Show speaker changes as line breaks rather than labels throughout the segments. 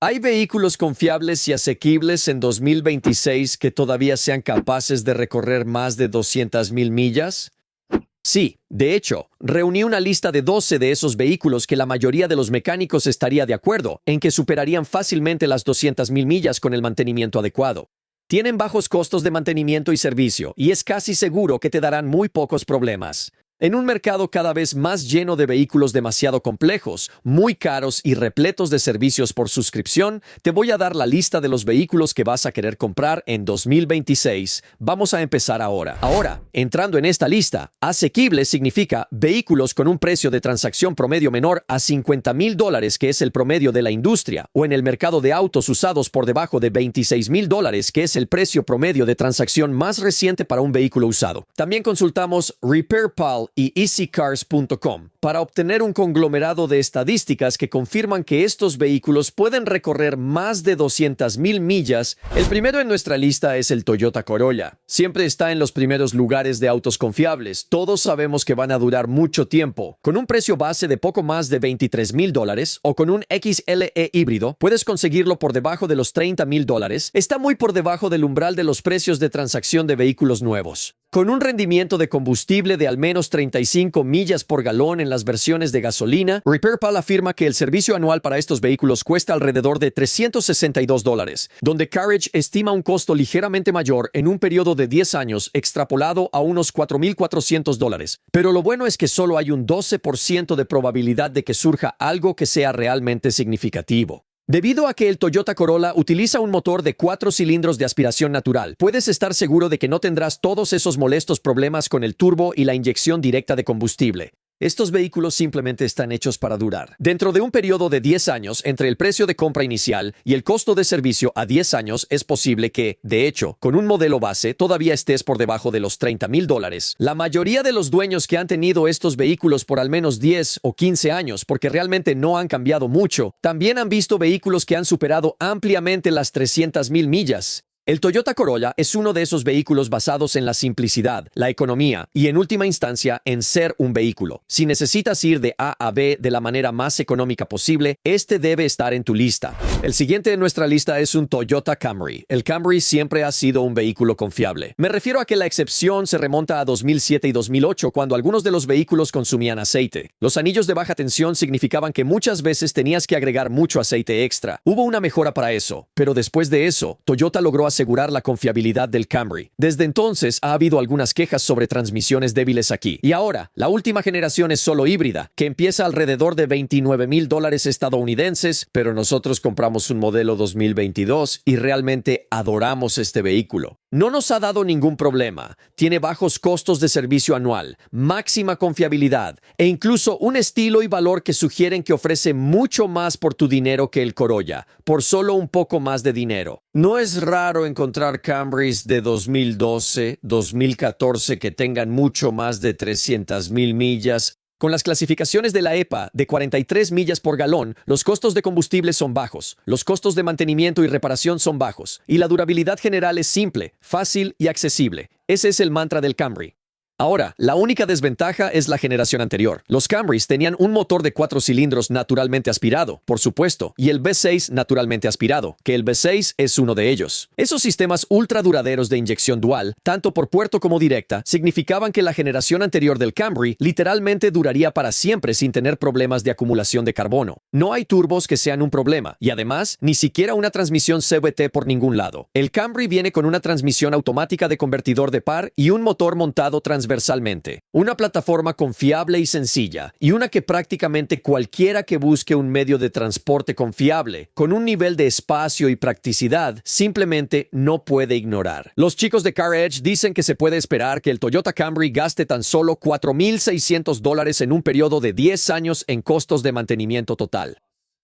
¿Hay vehículos confiables y asequibles en 2026 que todavía sean capaces de recorrer más de 200,000 millas? Sí, de hecho, reuní una lista de 12 de esos vehículos que la mayoría de los mecánicos estaría de acuerdo en que superarían fácilmente las 200,000 millas con el mantenimiento adecuado. Tienen bajos costos de mantenimiento y servicio, y es casi seguro que te darán muy pocos problemas. En un mercado cada vez más lleno de vehículos demasiado complejos, muy caros y repletos de servicios por suscripción, te voy a dar la lista de los vehículos que vas a querer comprar en 2026. Vamos a empezar ahora. Ahora, entrando en esta lista, asequible significa vehículos con un precio de transacción promedio menor a $50,000, que es el promedio de la industria, o en el mercado de autos usados por debajo de $26,000, que es el precio promedio de transacción más reciente para un vehículo usado. También consultamos RepairPal y EasyCars.com para obtener un conglomerado de estadísticas que confirman que estos vehículos pueden recorrer más de 200,000 millas. El primero en nuestra lista es el Toyota Corolla. Siempre está en los primeros lugares de autos confiables. Todos sabemos que van a durar mucho tiempo. Con un precio base de poco más de $23,000 o con un XLE híbrido, puedes conseguirlo por debajo de los $30,000. Está muy por debajo del umbral de los precios de transacción de vehículos nuevos. Con un rendimiento de combustible de al menos 35 millas por galón en las versiones de gasolina, RepairPal afirma que el servicio anual para estos vehículos cuesta alrededor de $362, donde Carriage estima un costo ligeramente mayor en un periodo de 10 años extrapolado a unos $4,400. Pero lo bueno es que solo hay un 12% de probabilidad de que surja algo que sea realmente significativo. Debido a que el Toyota Corolla utiliza un motor de 4 cilindros de aspiración natural, puedes estar seguro de que no tendrás todos esos molestos problemas con el turbo y la inyección directa de combustible. Estos vehículos simplemente están hechos para durar. Dentro de un periodo de 10 años, entre el precio de compra inicial y el costo de servicio a 10 años, es posible que, de hecho, con un modelo base, todavía estés por debajo de los $30,000. La mayoría de los dueños que han tenido estos vehículos por al menos 10 o 15 años, porque realmente no han cambiado mucho, también han visto vehículos que han superado ampliamente las 300,000 millas. El Toyota Corolla es uno de esos vehículos basados en la simplicidad, la economía y, en última instancia, en ser un vehículo. Si necesitas ir de A a B de la manera más económica posible, este debe estar en tu lista. El siguiente en nuestra lista es un Toyota Camry. El Camry siempre ha sido un vehículo confiable. Me refiero a que la excepción se remonta a 2007 y 2008, cuando algunos de los vehículos consumían aceite. Los anillos de baja tensión significaban que muchas veces tenías que agregar mucho aceite extra. Hubo una mejora para eso, pero después de eso, Toyota logró asegurar la confiabilidad del Camry. Desde entonces ha habido algunas quejas sobre transmisiones débiles aquí. Y ahora, la última generación es solo híbrida, que empieza alrededor de $29,000 estadounidenses, pero nosotros compramos un modelo 2022 y realmente adoramos este vehículo. No nos ha dado ningún problema. Tiene bajos costos de servicio anual, máxima confiabilidad e incluso un estilo y valor que sugieren que ofrece mucho más por tu dinero que el Corolla, por solo un poco más de dinero. No es raro encontrar Camrys de 2012, 2014 que tengan mucho más de 300,000 millas. Con las clasificaciones de la EPA de 43 millas por galón, los costos de combustible son bajos, los costos de mantenimiento y reparación son bajos, y la durabilidad general es simple, fácil y accesible. Ese es el mantra del Camry. Ahora, la única desventaja es la generación anterior. Los Camrys tenían un motor de 4 cilindros naturalmente aspirado, por supuesto, y el V6 naturalmente aspirado, que el V6 es uno de ellos. Esos sistemas ultra duraderos de inyección dual, tanto por puerto como directa, significaban que la generación anterior del Camry literalmente duraría para siempre sin tener problemas de acumulación de carbono. No hay turbos que sean un problema, y además, ni siquiera una transmisión CVT por ningún lado. El Camry viene con una transmisión automática de convertidor de par y un motor montado transversalmente. Una plataforma confiable y sencilla, y una que prácticamente cualquiera que busque un medio de transporte confiable, con un nivel de espacio y practicidad, simplemente no puede ignorar. Los chicos de CarEdge dicen que se puede esperar que el Toyota Camry gaste tan solo $4,600 en un periodo de 10 años en costos de mantenimiento total.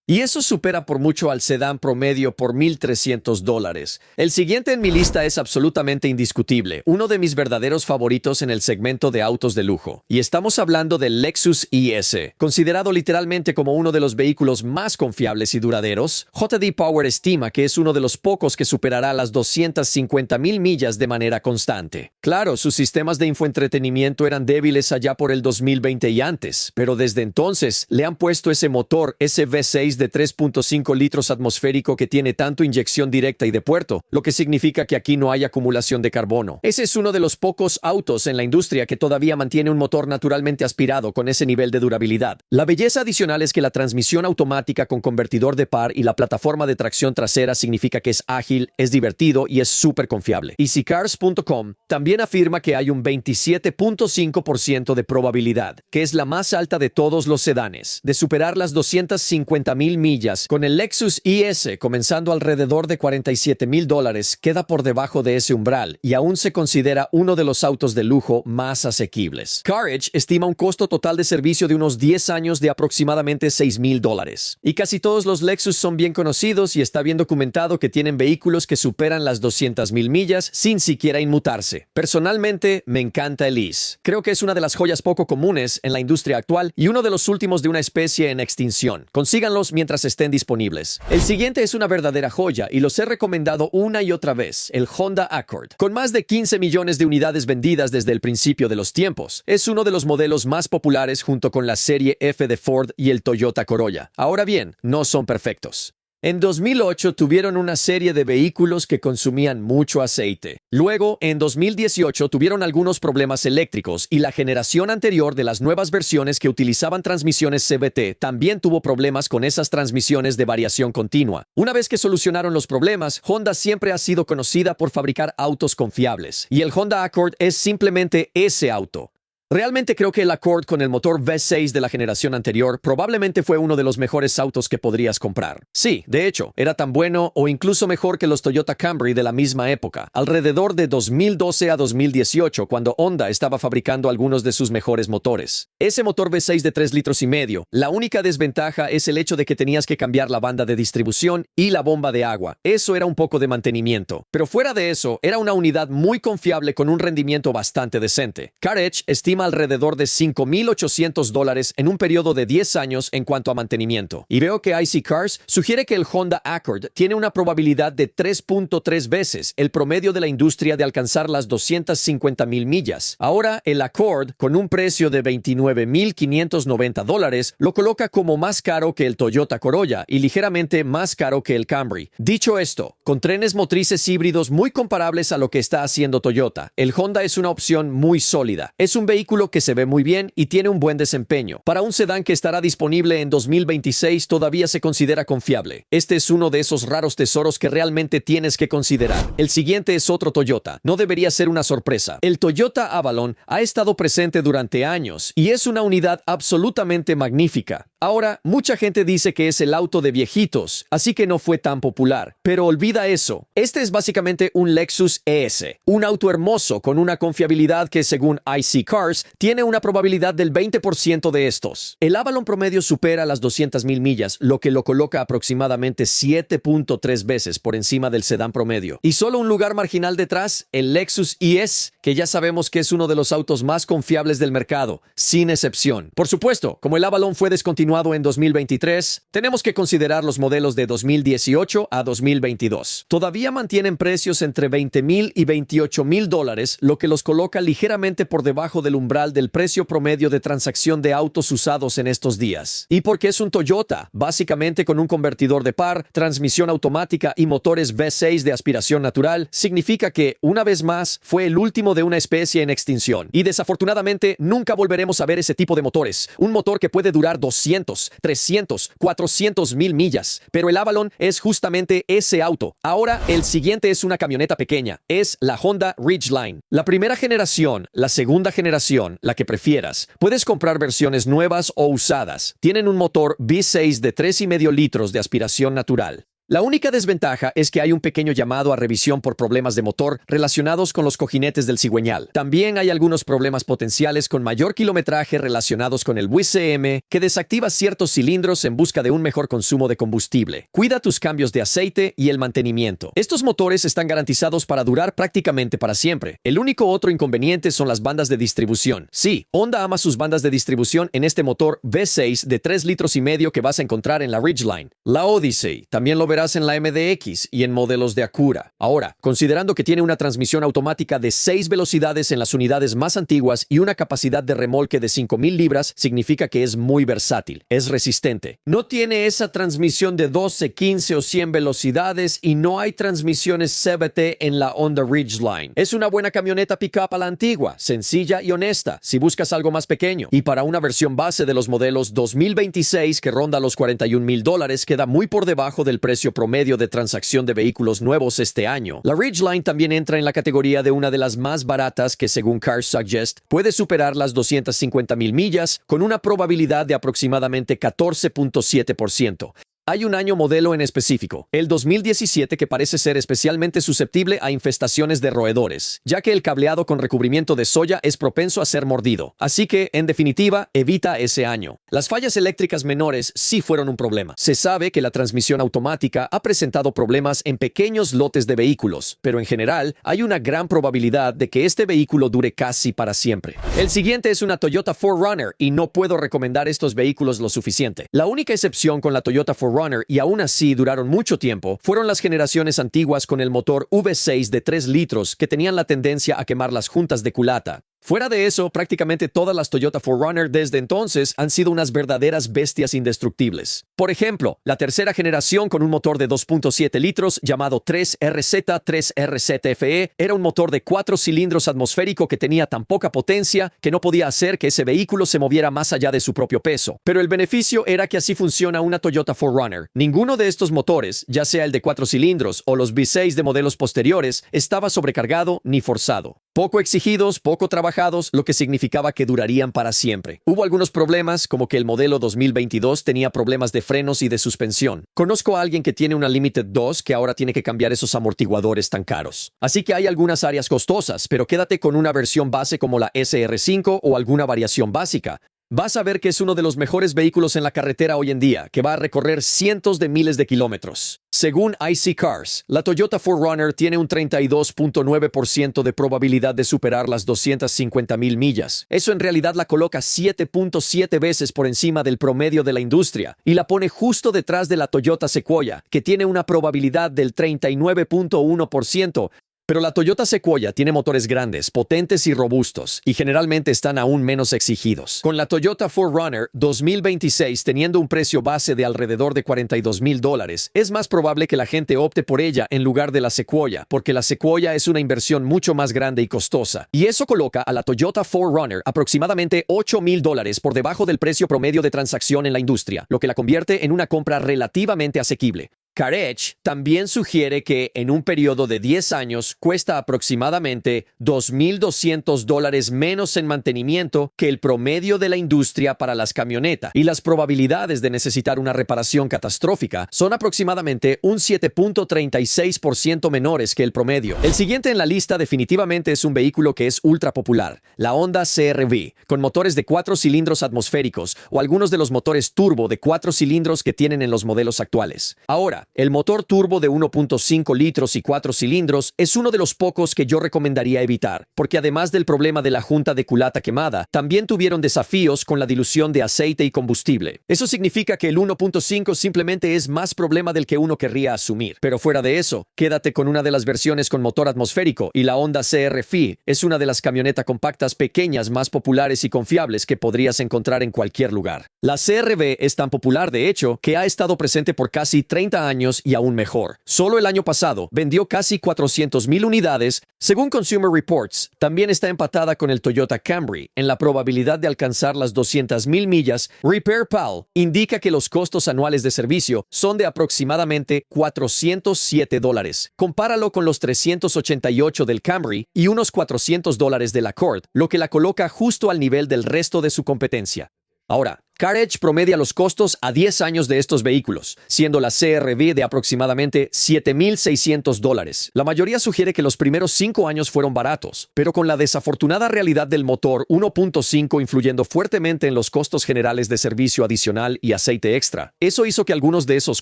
Y eso supera por mucho al sedán promedio por $1,300. El siguiente en mi lista es absolutamente indiscutible, uno de mis verdaderos favoritos en el segmento de autos de lujo. Y estamos hablando del Lexus IS. Considerado literalmente como uno de los vehículos más confiables y duraderos, JD Power estima que es uno de los pocos que superará las 250,000 millas de manera constante. Claro, sus sistemas de infoentretenimiento eran débiles allá por el 2020 y antes, pero desde entonces le han puesto ese motor, ese V6 V6 de 3.5 litros atmosférico que tiene tanto inyección directa y de puerto, lo que significa que aquí no hay acumulación de carbono. Ese es uno de los pocos autos en la industria que todavía mantiene un motor naturalmente aspirado con ese nivel de durabilidad. La belleza adicional es que la transmisión automática con convertidor de par y la plataforma de tracción trasera significa que es ágil, es divertido y es súper confiable. EasyCars.com también afirma que hay un 27.5% de probabilidad, que es la más alta de todos los sedanes, de superar las 250,000 millas, con el Lexus IS comenzando alrededor de $47,000, queda por debajo de ese umbral y aún se considera uno de los autos de lujo más asequibles. Carriage estima un costo total de servicio de unos 10 años de aproximadamente $6,000. Y casi todos los Lexus son bien conocidos y está bien documentado que tienen vehículos que superan las 200,000 millas sin siquiera inmutarse. Personalmente, me encanta el IS. Creo que es una de las joyas poco comunes en la industria actual y uno de los últimos de una especie en extinción. Consíganlos mientras estén disponibles. El siguiente es una verdadera joya y los he recomendado una y otra vez, el Honda Accord. Con más de 15 millones de unidades vendidas desde el principio de los tiempos, es uno de los modelos más populares junto con la serie F de Ford y el Toyota Corolla. Ahora bien, no son perfectos. En 2008 tuvieron una serie de vehículos que consumían mucho aceite. Luego, en 2018 tuvieron algunos problemas eléctricos y la generación anterior de las nuevas versiones que utilizaban transmisiones CVT también tuvo problemas con esas transmisiones de variación continua. Una vez que solucionaron los problemas, Honda siempre ha sido conocida por fabricar autos confiables, y el Honda Accord es simplemente ese auto. Realmente creo que el Accord con el motor V6 de la generación anterior probablemente fue uno de los mejores autos que podrías comprar. Sí, de hecho, era tan bueno o incluso mejor que los Toyota Camry de la misma época, alrededor de 2012 a 2018, cuando Honda estaba fabricando algunos de sus mejores motores. Ese motor V6 de 3 litros y medio, la única desventaja es el hecho de que tenías que cambiar la banda de distribución y la bomba de agua. Eso era un poco de mantenimiento. Pero fuera de eso, era una unidad muy confiable con un rendimiento bastante decente. Carriage estima alrededor de $5,800 en un periodo de 10 años en cuanto a mantenimiento. Y veo que IC Cars sugiere que el Honda Accord tiene una probabilidad de 3.3 veces el promedio de la industria de alcanzar las 250,000 millas. Ahora, el Accord, con un precio de $29,590, lo coloca como más caro que el Toyota Corolla y ligeramente más caro que el Camry. Dicho esto, con trenes motrices híbridos muy comparables a lo que está haciendo Toyota, el Honda es una opción muy sólida. Es un vehículo que se ve muy bien y tiene un buen desempeño. Para un sedán que estará disponible en 2026 todavía se considera confiable. Este es uno de esos raros tesoros que realmente tienes que considerar. El siguiente es otro Toyota. No debería ser una sorpresa. El Toyota Avalon ha estado presente durante años y es una unidad absolutamente magnífica. Ahora, mucha gente dice que es el auto de viejitos, así que no fue tan popular. Pero olvida eso. Este es básicamente un Lexus ES, un auto hermoso con una confiabilidad que, según IC Cars, tiene una probabilidad del 20% de estos. El Avalon promedio supera las 200,000 millas, lo que lo coloca aproximadamente 7.3 veces por encima del sedán promedio. Y solo un lugar marginal detrás, el Lexus IS, que ya sabemos que es uno de los autos más confiables del mercado, sin excepción. Por supuesto, como el Avalon fue descontinuado en 2023, tenemos que considerar los modelos de 2018 a 2022. Todavía mantienen precios entre $20,000 y $28,000, lo que los coloca ligeramente por debajo del umbral del precio promedio de transacción de autos usados en estos días. ¿Y por qué es un Toyota? Básicamente con un convertidor de par, transmisión automática y motores V6 de aspiración natural, significa que, una vez más, fue el último de una especie en extinción. Y desafortunadamente, nunca volveremos a ver ese tipo de motores. Un motor que puede durar 200, 300, 400,000 millas. Pero el Avalon es justamente ese auto. Ahora, el siguiente es una camioneta pequeña. Es la Honda Ridgeline. La primera generación, la segunda generación, la que prefieras. Puedes comprar versiones nuevas o usadas. Tienen un motor V6 de 3,5 litros de aspiración natural. La única desventaja es que hay un pequeño llamado a revisión por problemas de motor relacionados con los cojinetes del cigüeñal. También hay algunos problemas potenciales con mayor kilometraje relacionados con el WCM que desactiva ciertos cilindros en busca de un mejor consumo de combustible. Cuida tus cambios de aceite y el mantenimiento. Estos motores están garantizados para durar prácticamente para siempre. El único otro inconveniente son las bandas de distribución. Sí, Honda ama sus bandas de distribución en este motor V6 de 3 litros y medio que vas a encontrar en la Ridgeline. La Odyssey también lo verás en la MDX y en modelos de Acura. Ahora, considerando que tiene una transmisión automática de 6 velocidades en las unidades más antiguas y una capacidad de remolque de 5,000 libras, significa que es muy versátil, es resistente. No tiene esa transmisión de 12, 15 o 100 velocidades y no hay transmisiones CVT en la Honda Ridgeline. Es una buena camioneta pickup a la antigua, sencilla y honesta, si buscas algo más pequeño. Y para una versión base de los modelos 2026 que ronda los $41,000, queda muy por debajo del precio promedio de transacción de vehículos nuevos este año. La Ridgeline también entra en la categoría de una de las más baratas que, según Cars Suggest, puede superar las 250,000 millas con una probabilidad de aproximadamente 14.7%. Hay un año modelo en específico, el 2017, que parece ser especialmente susceptible a infestaciones de roedores, ya que el cableado con recubrimiento de soya es propenso a ser mordido. Así que, en definitiva, evita ese año. Las fallas eléctricas menores sí fueron un problema. Se sabe que la transmisión automática ha presentado problemas en pequeños lotes de vehículos, pero en general hay una gran probabilidad de que este vehículo dure casi para siempre. El siguiente es una Toyota 4Runner y no puedo recomendar estos vehículos lo suficiente. La única excepción con la Toyota 4Runner, y aún así duraron mucho tiempo, fueron las generaciones antiguas con el motor V6 de 3 litros que tenían la tendencia a quemar las juntas de culata. Fuera de eso, prácticamente todas las Toyota 4Runner desde entonces han sido unas verdaderas bestias indestructibles. Por ejemplo, la tercera generación con un motor de 2.7 litros llamado 3RZ, 3RZFE era un motor de 4 cilindros atmosférico que tenía tan poca potencia que no podía hacer que ese vehículo se moviera más allá de su propio peso. Pero el beneficio era que así funciona una Toyota 4Runner. Ninguno de estos motores, ya sea el de 4 cilindros o los V6 de modelos posteriores, estaba sobrecargado ni forzado. Poco exigidos, poco trabajados, lo que significaba que durarían para siempre. Hubo algunos problemas, como que el modelo 2022 tenía problemas de frenos y de suspensión. Conozco a alguien que tiene una Limited 2 que ahora tiene que cambiar esos amortiguadores tan caros. Así que hay algunas áreas costosas, pero quédate con una versión base como la SR5 o alguna variación básica. Vas a ver que es uno de los mejores vehículos en la carretera hoy en día, que va a recorrer cientos de miles de kilómetros. Según IC Cars, la Toyota 4Runner tiene un 32.9% de probabilidad de superar las 250,000 millas. Eso en realidad la coloca 7.7 veces por encima del promedio de la industria y la pone justo detrás de la Toyota Sequoia, que tiene una probabilidad del 39.1%. Pero la Toyota Sequoia tiene motores grandes, potentes y robustos, y generalmente están aún menos exigidos. Con la Toyota 4Runner 2026 teniendo un precio base de alrededor de $42,000, es más probable que la gente opte por ella en lugar de la Sequoia, porque la Sequoia es una inversión mucho más grande y costosa. Y eso coloca a la Toyota 4Runner aproximadamente $8,000 por debajo del precio promedio de transacción en la industria, lo que la convierte en una compra relativamente asequible. CarEdge también sugiere que en un periodo de 10 años cuesta aproximadamente $2,200 menos en mantenimiento que el promedio de la industria para las camionetas, y las probabilidades de necesitar una reparación catastrófica son aproximadamente un 7.36% menores que el promedio. El siguiente en la lista definitivamente es un vehículo que es ultra popular, la Honda CR-V, con motores de 4 cilindros atmosféricos o algunos de los motores turbo de 4 cilindros que tienen en los modelos actuales. Ahora, el motor turbo de 1.5 litros y 4 cilindros es uno de los pocos que yo recomendaría evitar, porque además del problema de la junta de culata quemada, también tuvieron desafíos con la dilución de aceite y combustible. Eso significa que el 1.5 simplemente es más problema del que uno querría asumir. Pero fuera de eso, quédate con una de las versiones con motor atmosférico, y la Honda CR-V es una de las camionetas compactas pequeñas más populares y confiables que podrías encontrar en cualquier lugar. La CR-V es tan popular, de hecho, que ha estado presente por casi 30 años y aún mejor. Solo el año pasado vendió casi 400,000 unidades. Según Consumer Reports, también está empatada con el Toyota Camry en la probabilidad de alcanzar las 200,000 millas. RepairPal indica que los costos anuales de servicio son de aproximadamente $407. Compáralo con los $388 del Camry y unos $400 del Accord, lo que la coloca justo al nivel del resto de su competencia. Ahora, CarEdge promedia los costos a 10 años de estos vehículos, siendo la CR-V de aproximadamente $7,600. La mayoría sugiere que los primeros 5 años fueron baratos, pero con la desafortunada realidad del motor 1.5 influyendo fuertemente en los costos generales de servicio adicional y aceite extra, eso hizo que algunos de esos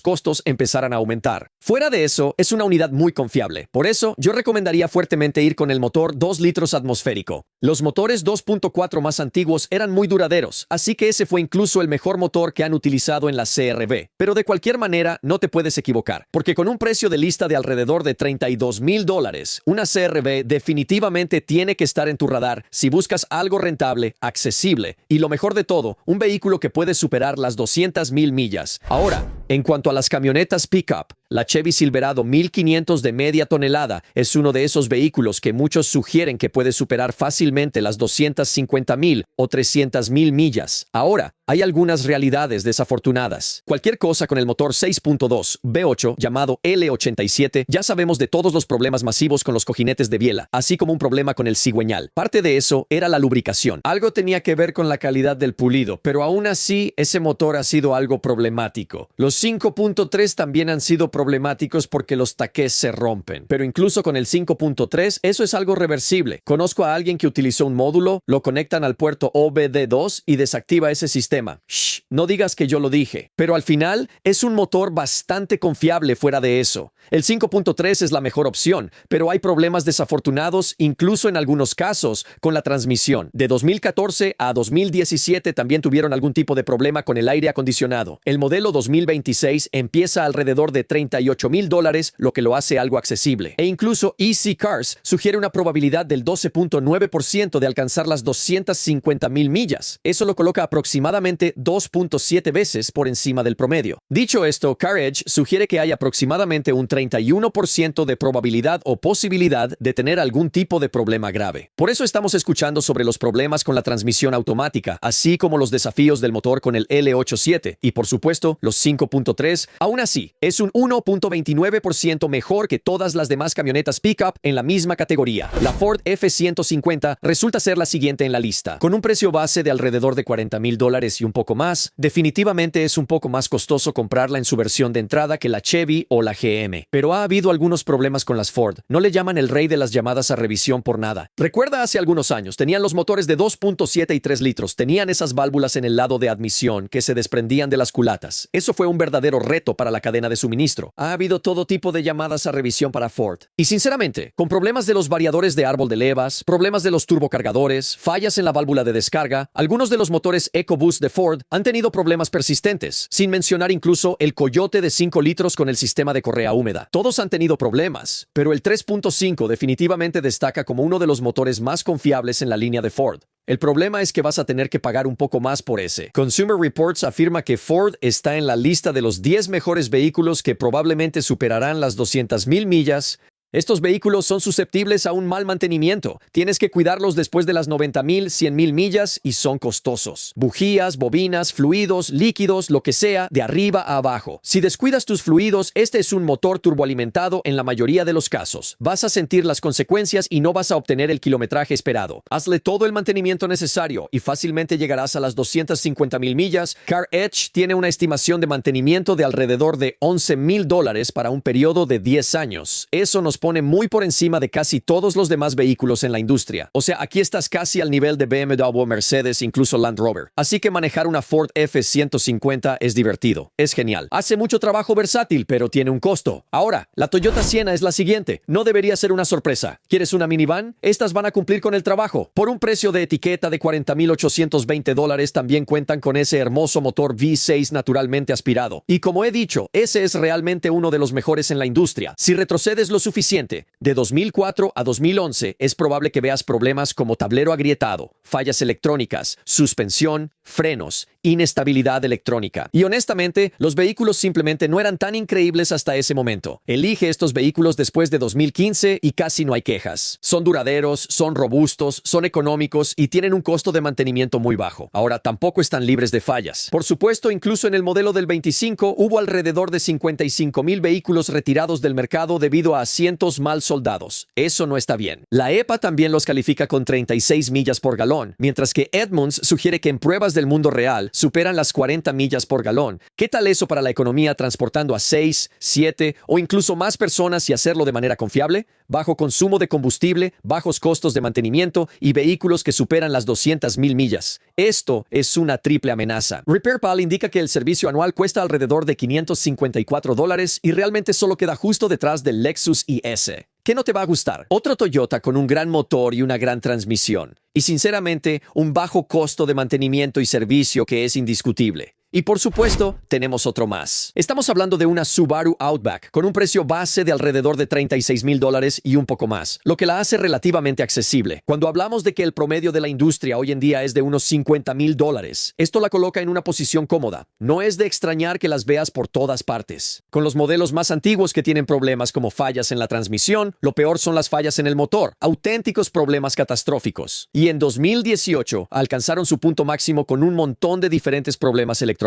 costos empezaran a aumentar. Fuera de eso, es una unidad muy confiable. Por eso, yo recomendaría fuertemente ir con el motor 2 litros atmosférico. Los motores 2.4 más antiguos eran muy duraderos, así que ese fue incluso incluso el mejor motor que han utilizado en la CRV. Pero de cualquier manera, no te puedes equivocar, porque con un precio de lista de alrededor de $32,000, una CRV definitivamente tiene que estar en tu radar si buscas algo rentable, accesible y lo mejor de todo, un vehículo que puede superar las 200,000 millas. Ahora, en cuanto a las camionetas pickup, la Chevy Silverado 1500 de media tonelada es uno de esos vehículos que muchos sugieren que puede superar fácilmente las 250,000 o 300,000 millas. Ahora, hay algunas realidades desafortunadas. Cualquier cosa con el motor 6.2 V8 llamado L87, ya sabemos de todos los problemas masivos con los cojinetes de biela, así como un problema con el cigüeñal. Parte de eso era la lubricación. Algo tenía que ver con la calidad del pulido, pero aún así ese motor ha sido algo problemático. Los 5.3 también han sido problemáticos porque los taqués se rompen. Pero incluso con el 5.3, eso es algo reversible. Conozco a alguien que utilizó un módulo, lo conectan al puerto OBD2 y desactiva ese sistema. Shh, no digas que yo lo dije. Pero al final, es un motor bastante confiable fuera de eso. El 5.3 es la mejor opción, pero hay problemas desafortunados, incluso en algunos casos, con la transmisión. De 2014 a 2017 también tuvieron algún tipo de problema con el aire acondicionado. El modelo 2026 empieza alrededor de $38,000, lo que lo hace algo accesible. E incluso Easy Cars sugiere una probabilidad del 12.9% de alcanzar las 250,000 millas. Eso lo coloca aproximadamente 2.7 veces por encima del promedio. Dicho esto, CarEdge sugiere que hay aproximadamente un 31% de probabilidad o posibilidad de tener algún tipo de problema grave. Por eso estamos escuchando sobre los problemas con la transmisión automática, así como los desafíos del motor con el L87 y, por supuesto, los 5.3. Aún así, es un 1.29% mejor que todas las demás camionetas pickup en la misma categoría. La Ford F-150 resulta ser la siguiente en la lista. Con un precio base de alrededor de $40,000 y un poco más, definitivamente es un poco más costoso comprarla en su versión de entrada que la Chevy o la GM. Pero ha habido algunos problemas con las Ford. No le llaman el rey de las llamadas a revisión por nada. Recuerda hace algunos años, tenían los motores de 2.7 y 3 litros. Tenían esas válvulas en el lado de admisión que se desprendían de las culatas. Eso fue un verdadero reto para la cadena de suministro. Ha habido todo tipo de llamadas a revisión para Ford. Y sinceramente, con problemas de los variadores de árbol de levas, problemas de los turbocargadores, fallas en la válvula de descarga, algunos de los motores EcoBoost de Ford han tenido problemas persistentes, sin mencionar incluso el Coyote de 5 litros con el sistema de correa húmeda. Todos han tenido problemas, pero el 3.5 definitivamente destaca como uno de los motores más confiables en la línea de Ford. El problema es que vas a tener que pagar un poco más por ese. Consumer Reports afirma que Ford está en la lista de los 10 mejores vehículos que probablemente superarán las 200,000 millas. Estos vehículos son susceptibles a un mal mantenimiento. Tienes que cuidarlos después de las 90,000, 100,000 millas y son costosos. Bujías, bobinas, fluidos, líquidos, lo que sea, de arriba a abajo. Si descuidas tus fluidos, este es un motor turboalimentado en la mayoría de los casos. Vas a sentir las consecuencias y no vas a obtener el kilometraje esperado. Hazle todo el mantenimiento necesario y fácilmente llegarás a las 250,000 millas. CarEdge tiene una estimación de mantenimiento de alrededor de $11,000 para un periodo de 10 años. Eso nos pone muy por encima de casi todos los demás vehículos en la industria. O sea, aquí estás casi al nivel de BMW, Mercedes, incluso Land Rover. Así que manejar una Ford F-150 es divertido. Es genial. Hace mucho trabajo versátil, pero tiene un costo. Ahora, la Toyota Sienna es la siguiente. No debería ser una sorpresa. ¿Quieres una minivan? Estas van a cumplir con el trabajo. Por un precio de etiqueta de $40,820, también cuentan con ese hermoso motor V6 naturalmente aspirado. Y como he dicho, ese es realmente uno de los mejores en la industria. Si retrocedes lo suficiente, de 2004 a 2011, es probable que veas problemas como tablero agrietado, fallas electrónicas, suspensión, frenos, inestabilidad electrónica. Y honestamente, los vehículos simplemente no eran tan increíbles hasta ese momento. Elige estos vehículos después de 2015 y casi no hay quejas. Son duraderos, son robustos, son económicos y tienen un costo de mantenimiento muy bajo. Ahora, tampoco están libres de fallas. Por supuesto, incluso en el modelo del 25 hubo alrededor de 55,000 vehículos retirados del mercado debido a asientos mal soldados. Eso no está bien. La EPA también los califica con 36 millas por galón, mientras que Edmunds sugiere que en pruebas del mundo real superan las 40 millas por galón. ¿Qué tal eso para la economía transportando a 6, 7 o incluso más personas y hacerlo de manera confiable? Bajo consumo de combustible, bajos costos de mantenimiento y vehículos que superan las 200,000 millas. Esto es una triple amenaza. RepairPal indica que el servicio anual cuesta alrededor de $554 y realmente solo queda justo detrás del Lexus IS. ¿Qué no te va a gustar? Otro Toyota con un gran motor y una gran transmisión. Y sinceramente, un bajo costo de mantenimiento y servicio que es indiscutible. Y por supuesto, tenemos otro más. Estamos hablando de una Subaru Outback con un precio base de alrededor de $36,000 y un poco más, lo que la hace relativamente accesible. Cuando hablamos de que el promedio de la industria hoy en día es de unos $50,000, esto la coloca en una posición cómoda. No es de extrañar que las veas por todas partes. Con los modelos más antiguos que tienen problemas como fallas en la transmisión, lo peor son las fallas en el motor, auténticos problemas catastróficos. Y en 2018 alcanzaron su punto máximo con un montón de diferentes problemas electrónicos.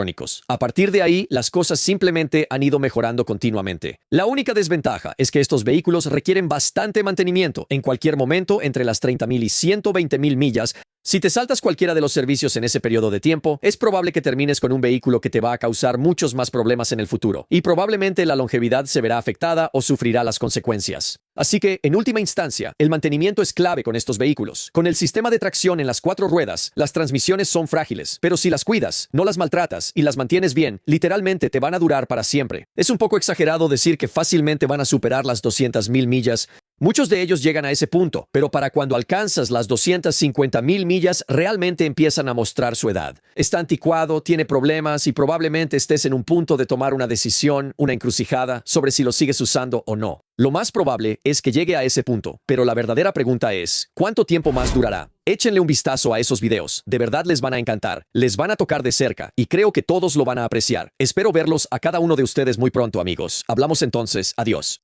A partir de ahí, las cosas simplemente han ido mejorando continuamente. La única desventaja es que estos vehículos requieren bastante mantenimiento en cualquier momento entre las 30,000 y 120,000 millas. Si te saltas cualquiera de los servicios en ese periodo de tiempo, es probable que termines con un vehículo que te va a causar muchos más problemas en el futuro, y probablemente la longevidad se verá afectada o sufrirá las consecuencias. Así que, en última instancia, el mantenimiento es clave con estos vehículos. Con el sistema de tracción en las 4 ruedas, las transmisiones son frágiles, pero si las cuidas, no las maltratas y las mantienes bien, literalmente te van a durar para siempre. Es un poco exagerado decir que fácilmente van a superar las 200,000 millas. Muchos de ellos llegan a ese punto, pero para cuando alcanzas las 250,000 millas realmente empiezan a mostrar su edad. Está anticuado, tiene problemas y probablemente estés en un punto de tomar una decisión, una encrucijada, sobre si lo sigues usando o no. Lo más probable es que llegue a ese punto, pero la verdadera pregunta es, ¿cuánto tiempo más durará? Échenle un vistazo a esos videos, de verdad les van a encantar, les van a tocar de cerca y creo que todos lo van a apreciar. Espero verlos a cada uno de ustedes muy pronto, amigos. Hablamos entonces, adiós.